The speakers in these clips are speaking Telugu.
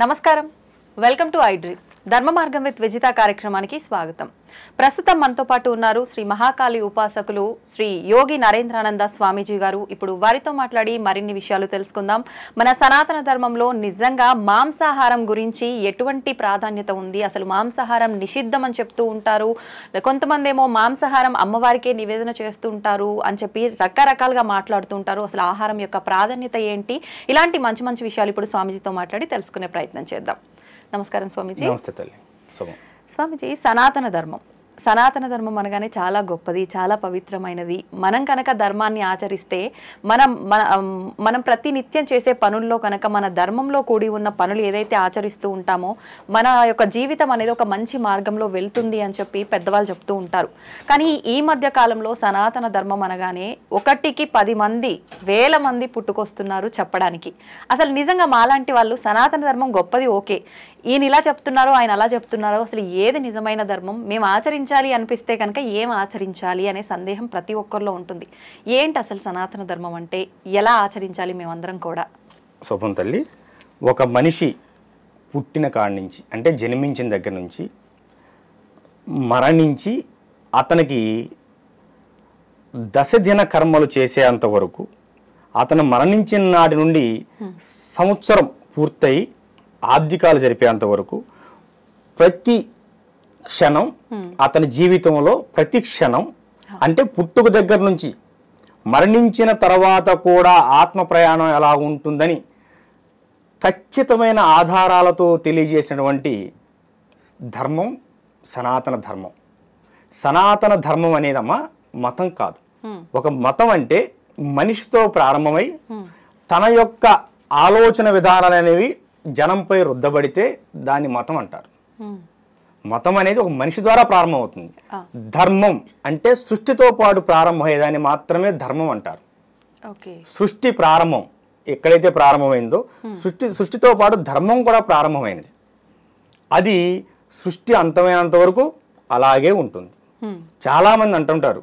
నమస్కారం, వెల్కమ్ టు ఐడ్రీమ్ ధర్మ మార్గం విత్ విజిత కార్యక్రమానికి స్వాగతం. ప్రస్తుతం మనతో పాటు ఉన్నారు శ్రీ మహాకాళి ఉపాసకులు శ్రీ యోగి నరేంద్రానంద స్వామీజీ గారు. ఇప్పుడు వారితో మాట్లాడి మరిన్ని విషయాలు తెలుసుకుందాం. మన సనాతన ధర్మంలో నిజంగా మాంసాహారం గురించి ఎటువంటి ప్రాధాన్యత ఉంది, అసలు మాంసాహారం నిషిద్ధం అని చెప్తూ ఉంటారు, కొంతమంది ఏమో మాంసాహారం అమ్మవారికే నివేదన చేస్తూ ఉంటారు అని చెప్పి రకరకాలుగా మాట్లాడుతూ ఉంటారు. అసలు ఆహారం యొక్క ప్రాధాన్యత ఏంటి, ఇలాంటి మంచి మంచి విషయాలు ఇప్పుడు స్వామీజీతో మాట్లాడి తెలుసుకునే ప్రయత్నం చేద్దాం. నమస్కారం స్వామీజీ. నమస్తే తల్లి. స్వామీజీ, సనాతన ధర్మం అనగానే చాలా గొప్పది, చాలా పవిత్రమైనది. మనం కనుక ధర్మాన్ని ఆచరిస్తే మనం ప్రతి నిత్యం చేసే పనుల్లో కనుక మన ధర్మంలో కూడి ఉన్న పనులు ఏదైతే ఆచరిస్తూ ఉంటామో మన యొక్క జీవితం అనేది ఒక మంచి మార్గంలో వెళ్తుంది అని చెప్పి పెద్దవాళ్ళు చెప్తూ ఉంటారు. కానీ ఈ మధ్య కాలంలో సనాతన ధర్మం అనగానే 1కి 10 మంది 1000 మంది పుట్టుకొస్తున్నారు చెప్పడానికి. అసలు నిజంగా మాలాంటి వాళ్ళు సనాతన ధర్మం గొప్పది, ఓకే, ఈయన ఇలా చెప్తున్నారో ఆయన అలా చెప్తున్నారో, అసలు ఏది నిజమైన ధర్మం, మేము ఆచరించాలి అనిపిస్తే కనుక ఏం ఆచరించాలి అనే సందేహం ప్రతి ఒక్కరిలో ఉంటుంది. ఏంటి అసలు సనాతన ధర్మం అంటే, ఎలా ఆచరించాలి మేమందరం కూడా? శుభం తల్లి. ఒక మనిషి పుట్టిన కాడి నుంచి, అంటే జన్మించిన దగ్గర నుంచి మరణించి అతనికి దశదిన కర్మలు చేసేంత వరకు, అతను మరణించిన నాటి నుండి సంవత్సరం పూర్తయి ఆబ్దికాలు జరిపేంత వరకు ప్రతి క్షణం, అతని జీవితంలో ప్రతి క్షణం, అంటే పుట్టుక దగ్గర నుంచి మరణించిన తర్వాత కూడా ఆత్మ ప్రయాణం ఎలా ఉంటుందని ఖచ్చితమైన ఆధారాలతో తెలియజేసినటువంటి ధర్మం సనాతన ధర్మం. సనాతన ధర్మం అనేదమ్మా మతం కాదు. ఒక మతం అంటే మనిషితో ప్రారంభమై తన యొక్క ఆలోచన విధానాలు అనేవి జనంపై రుద్దబడితే దాన్ని మతం అంటారు. మతం అనేది ఒక మనిషి ద్వారా ప్రారంభమవుతుంది. ధర్మం అంటే సృష్టితో పాటు ప్రారంభమయ్యేదాన్ని మాత్రమే ధర్మం అంటారు. సృష్టి ప్రారంభం ఎక్కడైతే ప్రారంభమైందో సృష్టితో పాటు ధర్మం కూడా ప్రారంభమైనది. అది సృష్టి అంతమైనంత వరకు అలాగే ఉంటుంది. చాలామంది అంటుంటారు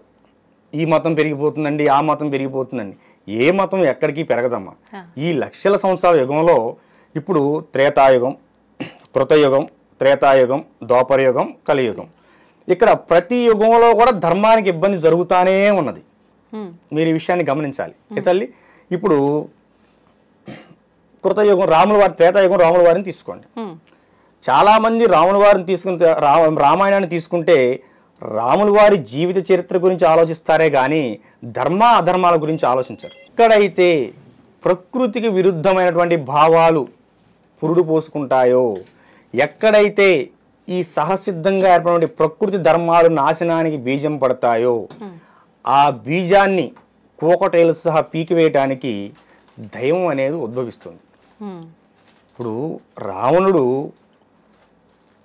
ఈ మతం పెరిగిపోతుందండి, ఆ మతం పెరిగిపోతుందండి. ఏ మతం ఎక్కడికి పెరగదమ్మా. ఈ లక్షల సంవత్సరాల యుగంలో ఇప్పుడు త్రేతాయుగం, కృతయుగం, త్రేతాయుగం, ద్వాపరయుగం, కలియుగం, ఇక్కడ ప్రతి యుగంలో కూడా ధర్మానికి ఇబ్బంది జరుగుతానే ఉన్నది. మీరు ఈ విషయాన్ని గమనించాలి తల్లి. ఇప్పుడు కృతయుగం రాముల వారి, త్రేతాయుగం రాముల వారిని తీసుకోండి. చాలామంది రాముల వారిని తీసుకుంటే, రామాయణాన్ని తీసుకుంటే రాముల వారి జీవిత చరిత్ర గురించి ఆలోచిస్తారే కానీ ధర్మ అధర్మాల గురించి ఆలోచించరు. ఎక్కడైతే ప్రకృతికి విరుద్ధమైనటువంటి భావాలు పురుడు పోసుకుంటాయో, ఎక్కడైతే ఈ సహసిద్ధంగా ఏర్పడిన ప్రకృతి ధర్మాలు నాశనానికి బీజం పడతాయో, ఆ బీజాన్ని కోకటేలు సహా పీకివేయటానికి దైవం అనేది ఉద్భవిస్తుంది. ఇప్పుడు రావణుడు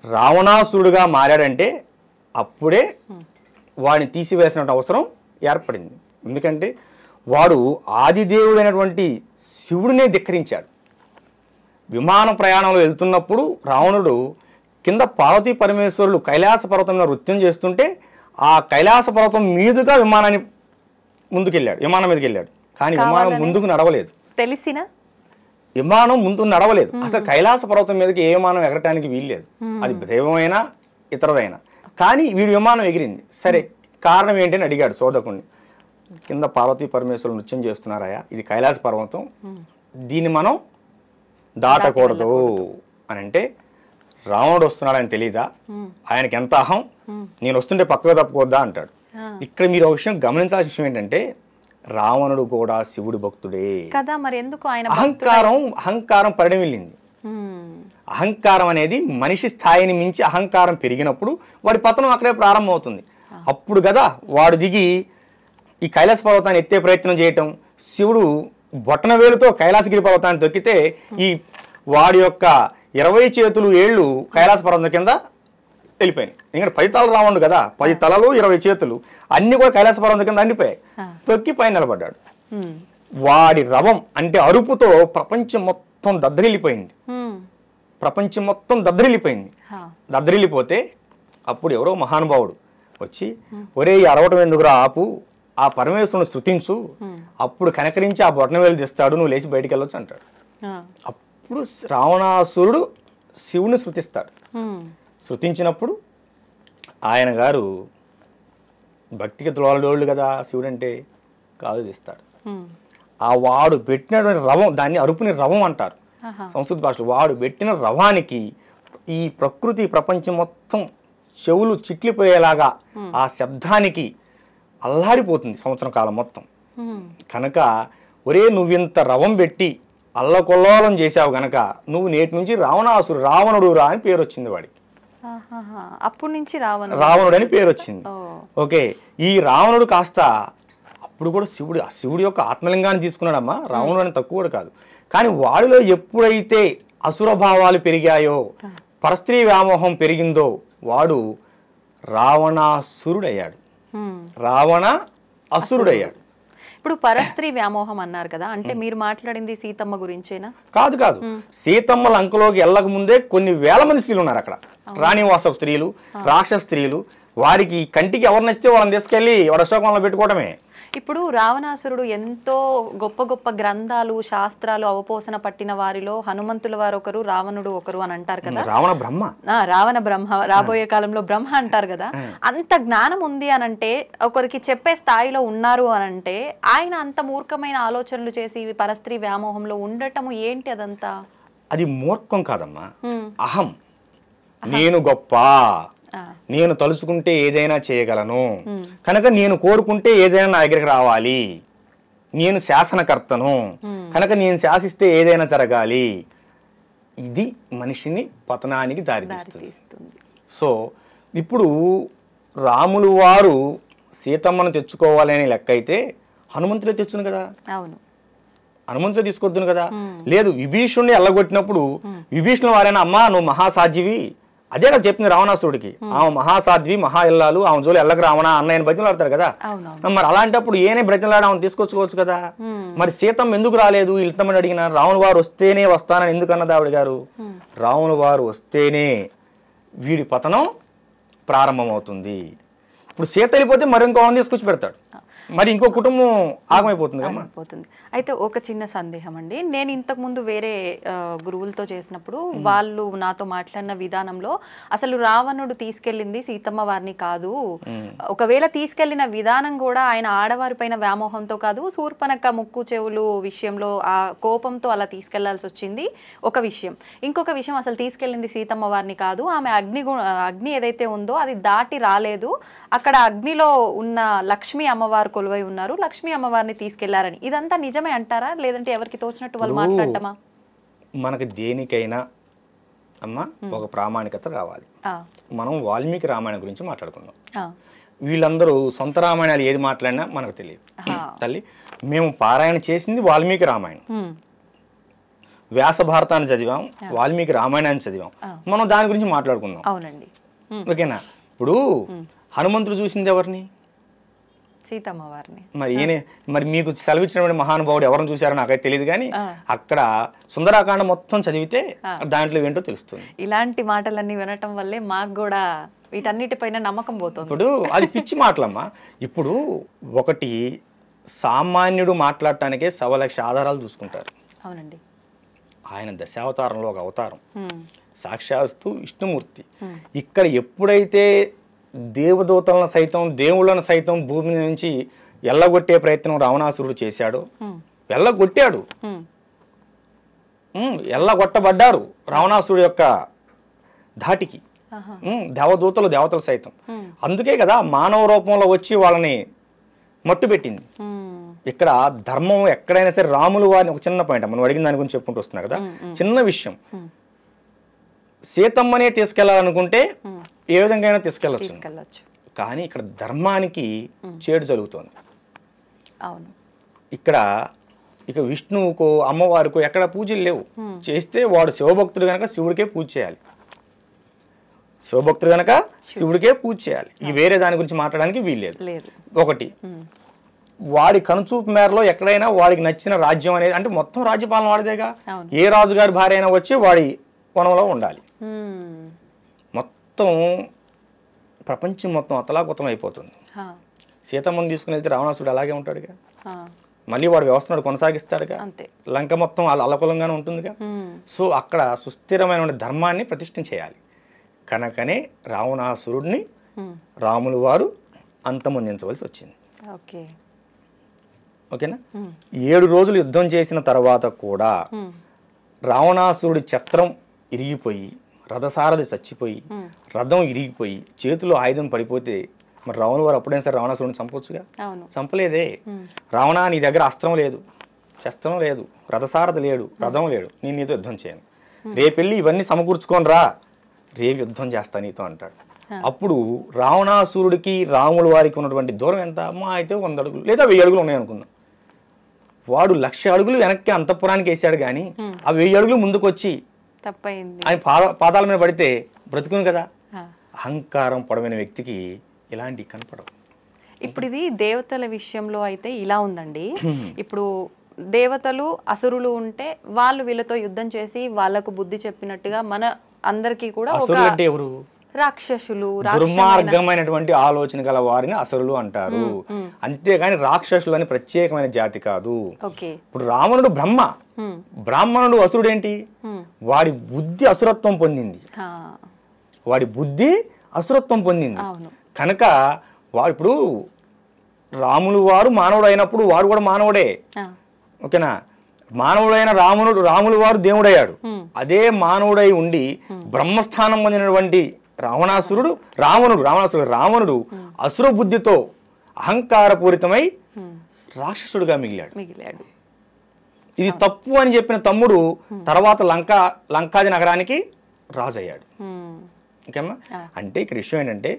రావణాసురుడుగా మారాడంటే అప్పుడే వాడిని తీసివేసిన అవసరం ఏర్పడింది. ఎందుకంటే వాడు ఆదిదేవుడైనటువంటి శివుడినే ధిక్కరించాడు. విమాన ప్రయాణంలో వెళ్తున్నప్పుడు రావణుడు కింద పార్వతీ పరమేశ్వరులు కైలాస పర్వతం మీద నృత్యం చేస్తుంటే ఆ కైలాస పర్వతం మీదుగా విమానాన్ని విమానం మీదకి వెళ్ళాడు. కానీ విమానం ముందుకు నడవలేదు. తెలిసిన విమానం ముందుకు నడవలేదు. అసలు కైలాస పర్వతం మీదకి ఏ విమానం ఎగరటానికి వీల్లేదు, అది దైవమైనా ఇతరదైనా. కానీ వీడి విమానం ఎగిరింది. సరే, కారణం ఏంటని అడిగాడు శోధకుడిని. కింద పార్వతీ పరమేశ్వరులు నృత్యం చేస్తున్నారయ్యా, ఇది కైలాస పర్వతం, దీన్ని మనం దాటకూడదు అని అంటే, రావణుడు వస్తున్నాడని తెలీదా, ఆయనకి ఎంత అహం, నేను వస్తుంటే పక్కగా తప్పుకోద్దా అంటాడు. ఇక్కడ మీరు ఒక విషయం గమనించాల్సిన విషయం ఏంటంటే రావణుడు కూడా శివుడి భక్తుడే కదా. మరి ఎందుకు ఆయన అహంకారం పరిణమిల్లింది. అహంకారం అనేది మనిషి స్థాయిని మించి అహంకారం పెరిగినప్పుడు వాడి పతనం అక్కడే ప్రారంభమవుతుంది. అప్పుడు కదా వాడు దిగి ఈ కైలాస పర్వతాన్ని ఎత్తే ప్రయత్నం చేయటం. శివుడు బొట్టన వేలుతో కైలాసగిరి పర్వతాన్ని తొక్కితే ఈ వాడి యొక్క 20 చేతులు ఏళ్ళు కైలాస పర్వతం కింద వెళ్ళిపోయినాయి. ఎందుకంటే 10 తలలు రావణుడు కదా, 10 తలలు 20 చేతులు అన్ని కూడా కైలాస పర్వతం కింద అండిపోయాయి. తొక్కి పైన నిలబడ్డాడు. వాడి రవం అంటే అరుపుతో ప్రపంచం మొత్తం దద్దరిల్లిపోయింది. ప్రపంచం మొత్తం దద్దరిల్లిపోయింది. దద్దరిల్లిపోతే అప్పుడు ఎవరో మహానుభావుడు వచ్చి, ఒరే ఈ అరవటం ఎందుకురా ఆపు, ఆ పరమేశ్వరుని స్తుతించు, అప్పుడు కనకరించి ఆ బొట్టన వేలు తీస్తాడు, నువ్వు లేచి బయటికి వెళ్ళొచ్చు అంటాడు. అప్పుడు రావణాసురుడు శివుని శృతిస్తాడు. ఉమ్, శృతించినప్పుడు ఆయన గారు భక్తికి త్రోలడోళ్ళు కదా శివుడు అంటే కాదు తీస్తాడు. ఉమ్, ఆ వాడు పెట్టినటువంటి రవం, దాన్ని అరుపుని రవం అంటారు ఆహా, సంస్కృత భాషలో. వాడు పెట్టిన రవానికి ఈ ప్రకృతి ప్రపంచం మొత్తం చెవులు చిట్లిపోయేలాగా ఆ శబ్దానికి అల్లాడిపోతుంది సంవత్సరం కాలం మొత్తం. ఉమ్, కనుక ఒరే నువ్వింత రవం పెట్టి అల్లకొల్లోలం చేశావు గనక నువ్వు నేటి నుంచి రావణుడు రా అని పేరు వచ్చింది వాడికి. ఆహాహా. అప్పటి నుంచి రావణుడు అని పేరు వచ్చింది. ఓ, ఓకే, ఈ రావణుడు కాస్త అప్పుడు కూడా శివుడి యొక్క ఆత్మలింగాన్ని తీసుకున్నాడమ్మా. రావణుడు అని తక్కువ కూడా కాదు. కానీ వాడిలో ఎప్పుడైతే అసుర భావాలు పెరిగాయో, పరస్త్రీ వ్యామోహం పెరిగిందో వాడు రావణాసురుడయ్యాడు. ఉమ్. రావణ అసురుడయ్యాడు. ఇప్పుడు పరస్త్రీ వ్యామోహం అన్నారు కదా, అంటే మీరు మాట్లాడింది సీతమ్మ గురించేనా? కాదు కాదు, సీతమ్మ లంకలోకి వెళ్ళక ముందే కొన్ని వేల మంది స్త్రీలు ఉన్నారు అక్కడ. రాణివాస స్త్రీలు, రాక్షస స్త్రీలు. వారికి కంటికి ఎవరు నచ్చితే వాళ్ళని తీసుకెళ్లి వాడు అశోకంలో పెట్టుకోవడమే. ఇప్పుడు రావణాసురుడు ఎంతో గొప్ప గొప్ప గ్రంథాలు, శాస్త్రాలు అవపోసన పట్టిన వారిలో హనుమంతుల వారు ఒకరు, రావణుడు ఒకరు అని అంటారు కదా. రావణ బ్రహ్మ, రావణ బ్రహ్మ, రాబోయే కాలంలో బ్రహ్మ అంటారు కదా. అంత జ్ఞానం ఉంది అని అంటే, ఒకరికి చెప్పే స్థాయిలో ఉన్నారు అని అంటే, ఆయన అంత మూర్ఖమైన ఆలోచనలు చేసి పరస్త్రీ వ్యామోహంలో ఉండటము ఏంటి అదంతా? అది మూర్ఖం కాదమ్మా, ఉమ్, అహం. నేను గొప్ప, ఆ, నేను తలుచుకుంటే ఏదైనా చేయగలను, కనుక నేను కోరుకుంటే ఏదైనా నా దగ్గరికి రావాలి, నేను శాసనకర్తను కనుక నేను శాసిస్తే ఏదైనా జరగాలి. ఇది మనిషిని పతనానికి దారితీస్తుంది. సో ఇప్పుడు రాములు వారు సీతమ్మను తెచ్చుకోవాలనే లెక్క అయితే హనుమంతుడే తెచ్చును కదా. అవును, హనుమంతుడే తీసుకొద్దును కదా. లేదు, విభీషణుడిని ఎల్లగొట్టినప్పుడు విభీషణుడు వారైనా అమ్మా నువ్వు మహాసాధ్యవి, అదే కదా చెప్పింది రావణాసురుడికి. ఆమె మహాసాధ్వి, మహా ఇల్లాలు, ఆమె జోలు ఎల్లకి రావణ అన్నయ్యని బ్రతిలాడతారు కదా. మరి అలాంటప్పుడు ఏనే బ్రతిలాడ ఆమె తీసుకొచ్చుకోవచ్చు కదా. మరి సీతమ్మ ఎందుకు రాలేదు ఇల్తమని అడిగిన? రావణ వారు వస్తేనే వస్తానని ఎందుకు అన్నది ఆవిడ గారు? రావణ వారు వస్తేనే వీడి పతనం ప్రారంభమవుతుంది. ఇప్పుడు సీత వెళ్ళిపోతే మరి ఇంకో తీసుకొచ్చి పెడతాడు, మరి ఇంకో కుటుంబం ఆగమైపోతుంది కదా. అయితే ఒక చిన్న సందేహం అండి, నేను ఇంతకు ముందు వేరే గురువులతో చేసినప్పుడు వాళ్ళు నాతో మాట్లాడిన విధానంలో అసలు రావణుడు తీసుకెళ్ళింది సీతమ్మ వారిని కాదు, ఒకవేళ తీసుకెళ్లిన విధానం కూడా ఆయన ఆడవారి పైన వ్యామోహంతో కాదు, శూర్పణఖ ముక్కు చెవులు విషయంలో ఆ కోపంతో అలా తీసుకెళ్లాల్సి వచ్చింది ఒక విషయం. ఇంకొక విషయం, అసలు తీసుకెళ్ళింది సీతమ్మ వారిని కాదు, ఆమె అగ్ని ఏదైతే ఉందో అది దాటి రాలేదు, అక్కడ అగ్నిలో ఉన్న లక్ష్మీ అమ్మవారు కొలువై ఉన్నారు, లక్ష్మీ అమ్మవారిని తీసుకెళ్లారని. ఇదంతా నిజమే అంటారా, లేదంటే ఎవరికి తోచినట్టు వాళ్ళు మాట్లాడటమా? మనకి దేనికైనా అమ్మ ఒక ప్రామాణికత రావాలి. మనం వాల్మీకి రామాయణం గురించి మాట్లాడుకుందాం. వీళ్ళందరూ సొంత రామాయణాలు ఏది మాట్లాడినా మనకు తెలియదు తల్లి. మేము పారాయణ చేసింది వాల్మీకి రామాయణం, వ్యాస భారతాన్ని చదివాం, వాల్మీకి రామాయణాన్ని చదివాం, మనం దాని గురించి మాట్లాడుకుందాం. అవునండి, ఓకేనా. ఇప్పుడు హనుమంతుడు చూసింది ఎవరిని? సీతమ్మ వారిని. మరి మీకు సెలవిచ్చినటువంటి మహానుభావుడు ఎవరిని చూసారో నాకైతే తెలియదు, కానీ అక్కడ సుందరాకాండ మొత్తం చదివితే దాంట్లో ఏంటో తెలుస్తుంది. ఇలాంటి మాటలన్నీ వినటం వల్లే మాకు కూడా వీటన్నిటిపైన నమ్మకం పోతుంది. ఇప్పుడు అది పిచ్చి మాటలమ్మా. ఇప్పుడు ఒకటి సామాన్యుడు మాట్లాడటానికే 1,00,000 ఆధారాలు చూసుకుంటారు. అవునండి, ఆయన దశావతారంలో ఒక అవతారం, సాక్షాత్తు విష్ణుమూర్తి. ఇక్కడ ఎప్పుడైతే దేవదూతలను సైతం, దేవుళ్ళను సైతం భూమి నుంచి ఎల్లగొట్టే ప్రయత్నం రావణాసురుడు చేశాడు, ఎల్లగొట్టాడు, ఎల్లగొట్టబడ్డారు రావణాసురుడు యొక్క ధాటికి దేవతలు సైతం. అందుకే కదా మానవ రూపంలో వచ్చి వాళ్ళని మట్టు పెట్టింది. ఇక్కడ ధర్మం ఎక్కడైనా సరే రాములు వారిని, ఒక చిన్న పాయింట్ మనం అడిగిన దాని గురించి చెప్పుకుంటూ వస్తున్నా కదా, చిన్న విషయం, సీతమ్మనే తీసుకెళ్లాలనుకుంటే ఏ విధంగా అయినా తీసుకెళ్ళచ్చు, కానీ ఇక్కడ ధర్మానికి చేడు జరుగుతోంది. అవును, ఇక్కడ ఇక విష్ణువుకో అమ్మవారికో ఎక్కడ పూజలు లేవు. చేస్తే వాడు శివభక్తుడు కనుక శివుడికే పూజ చేయాలి, శివభక్తుడు కనుక శివుడికే పూజ చేయాలి. ఈ వేరే దాని గురించి మాట్లాడడానికి వీల్లేదు. ఒకటి, వాడి కనుచూపు మేరలో ఎక్కడైనా వాడికి నచ్చిన రాజ్యం అనేది, అంటే మొత్తం రాజ్యపాలన వాడిదేగా, ఏ రాజుగారి భార్య అయినా వచ్చి వాడి వనంలో ఉండాలి. మొత్తం ప్రపంచం మొత్తం అతలాకుతం అయిపోతుంది. సీతమ్మను తీసుకుని వెళ్తే రావణాసుడు అలాగే ఉంటాడుగా. మళ్ళీ వాడు వ్యవస్థను కొనసాగిస్తాడుగా, అంతే. లంక మొత్తం అల్లకొలంగానే ఉంటుందిగా. సో అక్కడ సుస్థిరమైన ధర్మాన్ని ప్రతిష్ఠ చేయాలి. కనుకనే రావణాసురుడిని రాములు వారు అంతమొందించవలసి వచ్చింది. ఓకే, ఓకేనా. 7 రోజులు యుద్ధం చేసిన తర్వాత కూడా రావణాసురుడి ఛత్రం ఇరిగిపోయి, రథసారథి చచ్చిపోయి, రథం ఇరిగిపోయి, చేతిలో ఆయుధం పడిపోతే మరి రావణ వారు అప్పుడైనా సరే రావణాసురుడిని చంపొచ్చుగా. చంపలేదే. రావణ, నీ దగ్గర అస్త్రం లేదు, శస్త్రం లేదు, రథసారథి లేడు, రథం లేడు, నేను నీతో యుద్ధం చేయను, రేపెళ్ళి ఇవన్నీ సమకూర్చుకొని రా, రేపు యుద్ధం చేస్తా నీతో అంటాడు. అప్పుడు రావణాసురుడికి రాముల వారికి ఉన్నటువంటి దూరం ఎంత? మా అయితే 100 అడుగులు లేదా 1000 అడుగులు ఉన్నాయి అనుకుందాం. వాడు 1,00,000 అడుగులు వెనక్కి అంతఃపురానికి వేసాడు, కానీ ఆ 1000 అడుగులు ముందుకు వచ్చి ఆయన పాదాల మీద పడితే బ్రతుకును కదా. అహంకారం పడమైన వ్యక్తికి ఇలాంటివి కనపడవు. ఇప్పుడు ఇది దేవతల విషయంలో అయితే ఇలా ఉందండి. ఇప్పుడు దేవతలు అసురులు ఉంటే వాళ్ళు వీళ్ళతో యుద్ధం చేసి వాళ్ళకు బుద్ధి చెప్పినట్టుగా మన అందరికీ కూడా అసురులు ఎవరు? రాక్షసులు, దుర్మార్గమైనటువంటి ఆలోచన గల వారిని అసురులు అంటారు. అంతేగాని రాక్షసులు అని ప్రత్యేకమైన జాతి కాదు. ఇప్పుడు రావణుడు బ్రహ్మ, బ్రాహ్మణుడు అసురుడు ఏంటి? వాడి బుద్ధి అసురత్వం పొందింది, వాడి బుద్ధి అసురత్వం పొందింది. కనుక వాడు ఇప్పుడు రాములు వారు మానవుడు అయినప్పుడు వాడు కూడా మానవుడే, ఓకేనా. మానవుడైన రాములు వారు దేవుడయ్యాడు. అదే మానవుడై ఉండి బ్రహ్మస్థానం పొందినటువంటి రావణుడు అసుర బుద్ధితో అహంకారపూరితమై రాక్షసుడుగా మిగిలాడు. ఇది తప్పు అని చెప్పిన తమ్ముడు తర్వాత లంకాది నగరానికి రాజు అయ్యాడు. ఓకేమ్మా. అంటే ఇక్కడ విషయం ఏంటంటే,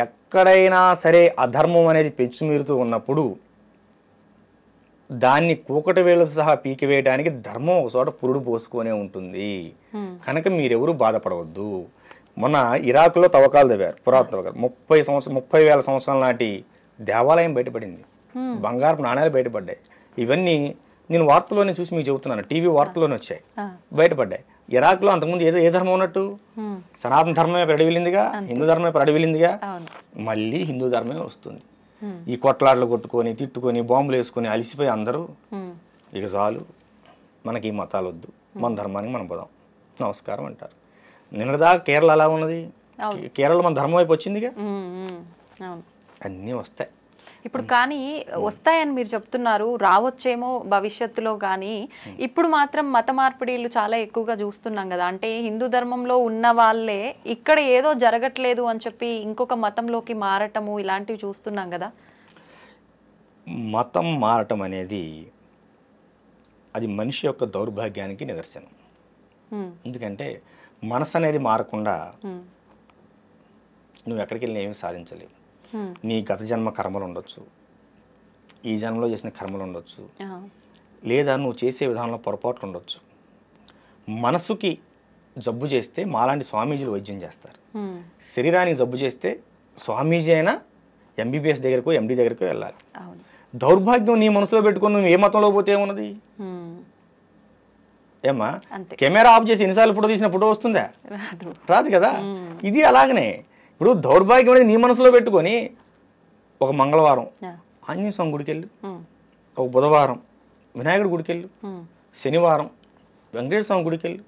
ఎక్కడైనా సరే అధర్మం అనేది పెంచుమీరుతూ ఉన్నప్పుడు దాన్ని కూకటి వేళ్ళతో సహా పీకివేయడానికి ధర్మం ఒక చోట పురుడు పోసుకొనే ఉంటుంది. కనుక మీరెవరూ బాధపడవద్దు. మొన్న ఇరాక్లో తవ్వకాలు తవ్వారు, పురాతన తవ్వకాలు. 30,000 సంవత్సరాల నాటి దేవాలయం బయటపడింది, బంగారపు నాణ్యాలు బయటపడ్డాయి. ఇవన్నీ నేను వార్తలోనే చూసి మీకు చెబుతున్నాను, టీవీ వార్తలోనే వచ్చాయి, బయటపడ్డాయి. ఇరాక్లో అంతకుముందు ఏ ధర్మం ఉన్నట్టు? సనాతన ధర్మమే ప్రడివిలిందిగా, హిందూ ధర్మమే ప్రడివిలిందిగా. మళ్ళీ హిందూ ధర్మమే వస్తుంది. ఈ కొట్లాటలు కొట్టుకొని తిట్టుకొని బాంబులు వేసుకొని అలిసిపోయి అందరూ ఇక చాలు, మనకి ఈ మతాలు వద్దు, మన ధర్మానికి మనం పోదాం, నమస్కారం అంటారు. నిన్నటిదాకా కేరళ అలా ఉన్నది, కేరళ మన ధర్మం వైపు వచ్చిందిగా. అన్నీ వస్తాయి ఇప్పుడు. కానీ వస్తాయని మీరు చెప్తున్నారు, రావచ్చేమో భవిష్యత్తులో. కానీ ఇప్పుడు మాత్రం మత మార్పిడిలు చాలా ఎక్కువగా చూస్తున్నాం కదా. అంటే హిందూ ధర్మంలో ఉన్న వాళ్ళే ఇక్కడ ఏదో జరగట్లేదు అని చెప్పి ఇంకొక మతంలోకి మారటము ఇలాంటివి చూస్తున్నాం కదా. మతం మారటం అనేది అది మనిషి యొక్క దౌర్భాగ్యానికి నిదర్శనం. ఎందుకంటే మనసు అనేది మారకుండా నువ్వు ఎక్కడికి వెళ్ళినా ఏమీ సాధించలేవు. నీ గత జన్మ కర్మలు ఉండొచ్చు, ఈ జన్మలో చేసిన కర్మలు ఉండొచ్చు, లేదా నువ్వు చేసే విధానంలో పొరపాట్లు ఉండొచ్చు. మనసుకి జబ్బు చేస్తే మాలాంటి స్వామీజీలు వైద్యం చేస్తారు. శరీరానికి జబ్బు చేస్తే స్వామీజీ అయినా ఎంబీబీఎస్ దగ్గరకు ఎండి దగ్గరకు వెళ్ళాలి. దౌర్భాగ్యం నీ మనసులో పెట్టుకొని నువ్వు ఏ మతంలో పోతే ఏమున్నది? ఏమ్మా, కెమెరా ఆఫ్ చేసి ఎన్నిసార్లు ఫోటో తీసిన ఫోటో వస్తుందా? రాదు కదా. ఇది అలాగనే ఇప్పుడు దౌర్భాగ్యం అనేది నీ మనసులో పెట్టుకొని ఒక మంగళవారం ఆంజనేయ స్వామి గుడికి వెళ్ళు, ఒక బుధవారం వినాయకుడి గుడికి వెళ్ళు, శనివారం వెంకటేశ్వర స్వామి గుడికి వెళ్ళు,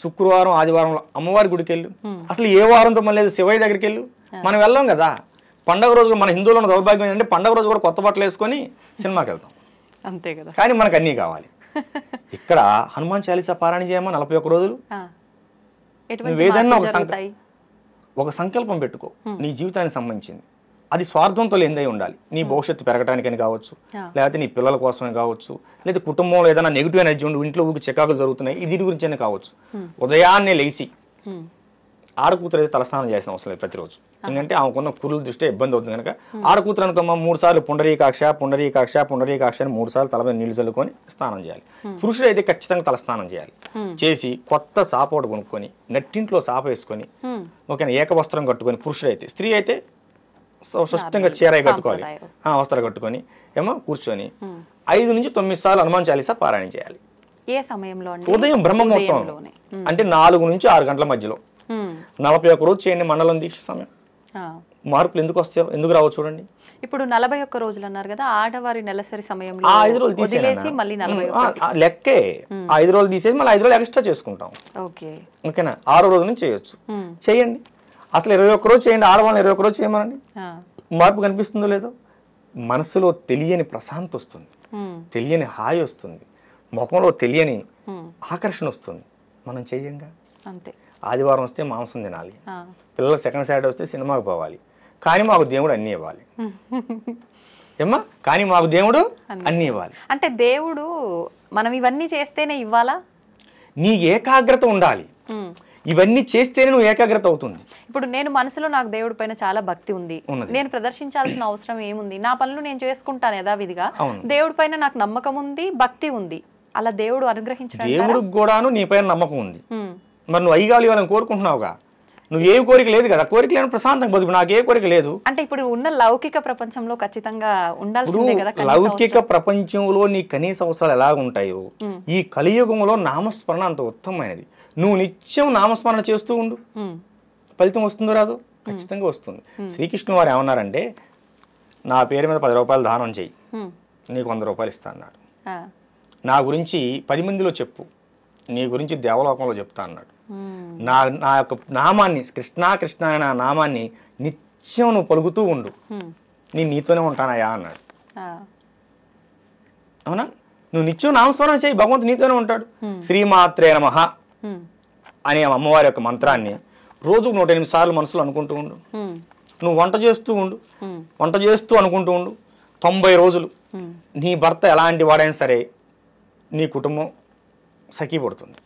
శుక్రవారం ఆదివారంలో అమ్మవారి గుడికి వెళ్ళు. అసలు ఏ వారంతో మళ్ళీ శివయ్య దగ్గరికి వెళ్ళు. మనం వెళ్ళాం కదా. పండగ రోజు మన హిందువులో ఉన్న దౌర్భాగ్యం ఏంటంటే పండగ రోజు కూడా కొత్త బట్టలు వేసుకొని సినిమాకి వెళ్తాం, అంతే కదా. కానీ మనకు అన్నీ కావాలి. ఇక్కడ హనుమాన్ చాలీసా పారాయణ చేయమా 41 రోజులు. ఏదన్నా ఒక సంకల్పం పెట్టుకో, నీ జీవితానికి సంబంధించింది. అది స్వార్థంతో లేనిదై ఉండాలి. నీ భవిష్యత్తు పెరగటానికని కావచ్చు, లేకపోతే నీ పిల్లల కోసమే కావచ్చు, లేదా కుటుంబంలో ఏదైనా నెగిటివ్ ఎనర్జీ ఉండి ఇంట్లో ఊరికి చికాకులు జరుగుతున్నాయి, ఇది గురించి అయినా కావచ్చు. ఉదయాన్నే లేచి ఆడకూతురు అయితే తలస్నానం చేసిన అవసరం లేదు ప్రతిరోజు. ఎందుకంటే ఆమెకున్న కురుల దృష్టి ఇబ్బంది అవుతుంది కనుక ఆడకూతురు అనుకోమా 3 సార్లు పుండరీకాక్ష అని 3 సార్లు తల మీద నీళ్లు చల్లుకొని స్నానం చేయాలి. పురుషుడు అయితే ఖచ్చితంగా తలస్నానం చేయాలి. చేసి కొత్త సాప ఒకటి కొనుక్కొని నెట్టింట్లో సాప వేసుకొని ఓకేనా ఏకవస్త్రం కట్టుకొని పురుషుడు అయితే, స్త్రీ అయితే స్పష్టంగా చీర కట్టుకోవాలి, వస్త్రాలు కట్టుకొని ఏమో కూర్చొని 5 నుంచి 9 సార్లు హనుమాన్ చాలీసా పారాయణ చేయాలి. ఏ సమయంలో? ఉదయం బ్రహ్మ ముహూర్తం అంటే 4 నుంచి 6 గంటల మధ్యలో 41 రోజు చేయండి. మండలం దీక్ష సమయం మార్పులు ఎందుకు వస్తాయో, ఎందుకు రావో చూడండి. ఇప్పుడు 41 రోజులు అన్నారు కదా, ఆడవారి నెలసరి సమయంలో ఆ 5 రోజులు వదిలేసి మళ్ళీ 41. లెక్కే 5 రోజులు తీసేసి మళ్ళీ 5 రోజులు ఎక్స్ట్రా చేసుకుంటాం. ఓకే, ఓకేనా? 6వ రోజు నుంచి చేయొచ్చు. చేయండి. అసలు 21 రోజు చేయండి. ఆడవాళ్ళని 21 రోజు చేయమనండి. మార్పు కనిపిస్తుందో లేదో. మనసులో తెలియని ప్రశాంతి వస్తుంది, తెలియని హాయి వస్తుంది, ముఖంలో తెలియని ఆకర్షణ వస్తుంది. మనం చెయ్యంగా. అంతే. ఆదివారం వస్తే మాంసం తినాలి, పిల్లలకు సెకండ్ సాటర్డే వస్తే సినిమాకి పోవాలి, కానీ మాకు దేవుడు అన్నీ ఇవ్వాలి. ఏమ్మా? కానీ మాకు దేవుడు అన్నీ ఇవ్వాలి. అంటే దేవుడు మనం ఇవన్నీ చేస్తేనే ఇవ్వాలా? నీ ఏకాగ్రత ఉండాలి. ఇవన్నీ చేస్తేనే నువ్వు ఏకాగ్రత అవుతుంది. ఇప్పుడు నేను మనసులో నాకు దేవుడి పైన చాలా భక్తి ఉంది, నేను ప్రదర్శించాల్సిన అవసరం ఏముంది? నా పనులు నేను చేసుకుంటాను యథావిధిగా. దేవుడి పైన నాకు నమ్మకం ఉంది, భక్తి ఉంది. అలా దేవుడు అనుగ్రహించడం. దేవుడికి కూడాను నీ పైన నమ్మకం ఉంది. మరి నువ్వు అయ్యాలి వాళ్ళని కోరుకుంటున్నావుగా. నువ్వేం కోరిక లేదు కదా. కోరిక లేని ప్రశాంతంగా బతుకు. నాకు ఏ కోరిక లేదు. అంటే ఇప్పుడు ఉన్న లౌకిక ప్రపంచంలో ఖచ్చితంగా ఉండాల్సిందే కదా. లౌకిక ప్రపంచంలో నీ కనీస అవసరాలు ఎలా ఉంటాయో ఈ కలియుగంలో నామస్మరణ అంత ఉత్తమమైనది. నువ్వు నిత్యం నామస్మరణ చేస్తూ ఉండు. ఫలితం వస్తుందో రాదు? ఖచ్చితంగా వస్తుంది. శ్రీకృష్ణుడు వారు ఏమన్నారంటే, నా పేరు మీద 10 రూపాయలు దానం చెయ్యి, నీకు 100 రూపాయలు ఇస్తా అన్నాడు. నా గురించి 10 మందిలో చెప్పు, నీ గురించి దేవలోకంలో చెప్తా అన్నాడు. నా యొక్క నామాన్ని, కృష్ణ కృష్ణ అనే నా నామాన్ని నిత్యం నువ్వు పలుకుతూ ఉండు, నీతోనే ఉంటానయా అన్నాడు. అవునా? నువ్వు నిత్యం నామస్మరణ చేయి, భగవంతుడు నీతోనే ఉంటాడు. శ్రీమాత్రే నమః అనే అమ్మవారి యొక్క మంత్రాన్ని రోజుకు 108 సార్లు మనసులో అనుకుంటూ ఉండు. నువ్వు వంట చేస్తూ ఉండు, వంట చేస్తూ అనుకుంటూ ఉండు. 90 రోజులు నీ భర్త ఎలాంటి వాడైనా సరే నీ కుటుంబం సఖీ పడుతుంది.